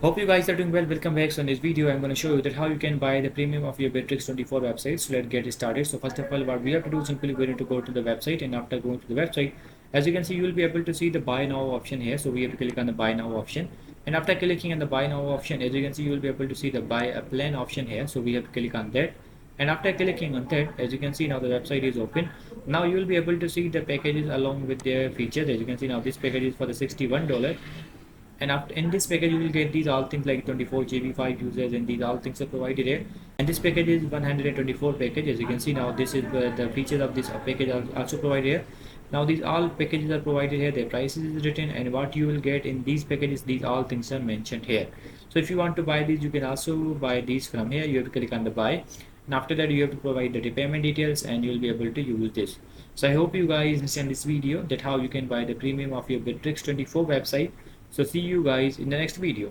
Hope you guys are doing well. Welcome back. So in this video I'm going to show you that how you can buy the premium of your Bitrix24 website. So let's get started. So first of all, what we have to do, simply we need to go to the website, and after going to the website, as you can see, you will be able to see the buy now option here. So we have to click on the buy now option, and after clicking on the buy now option, as you can see, you will be able to see the buy a plan option here. So we have to click on that, and after clicking on that, as you can see, now the website is open. Now you will be able to see the packages along with their features. As you can see, now this package is for the $61, and after in this package you will get these all things like 24 GB 5 users, and these all things are provided here. And this package is 124 package. As you can see, now this is the features of this package are also provided here. Now these all packages are provided here, their prices is written, and what you will get in these packages, these all things are mentioned here. So if you want to buy these, you can also buy these from here. You have to click on the buy, and after that you have to provide the repayment details, and you will be able to use this. So I hope you guys understand this video, that how you can buy the premium of your Bitrix24 website. So see you guys in the next video.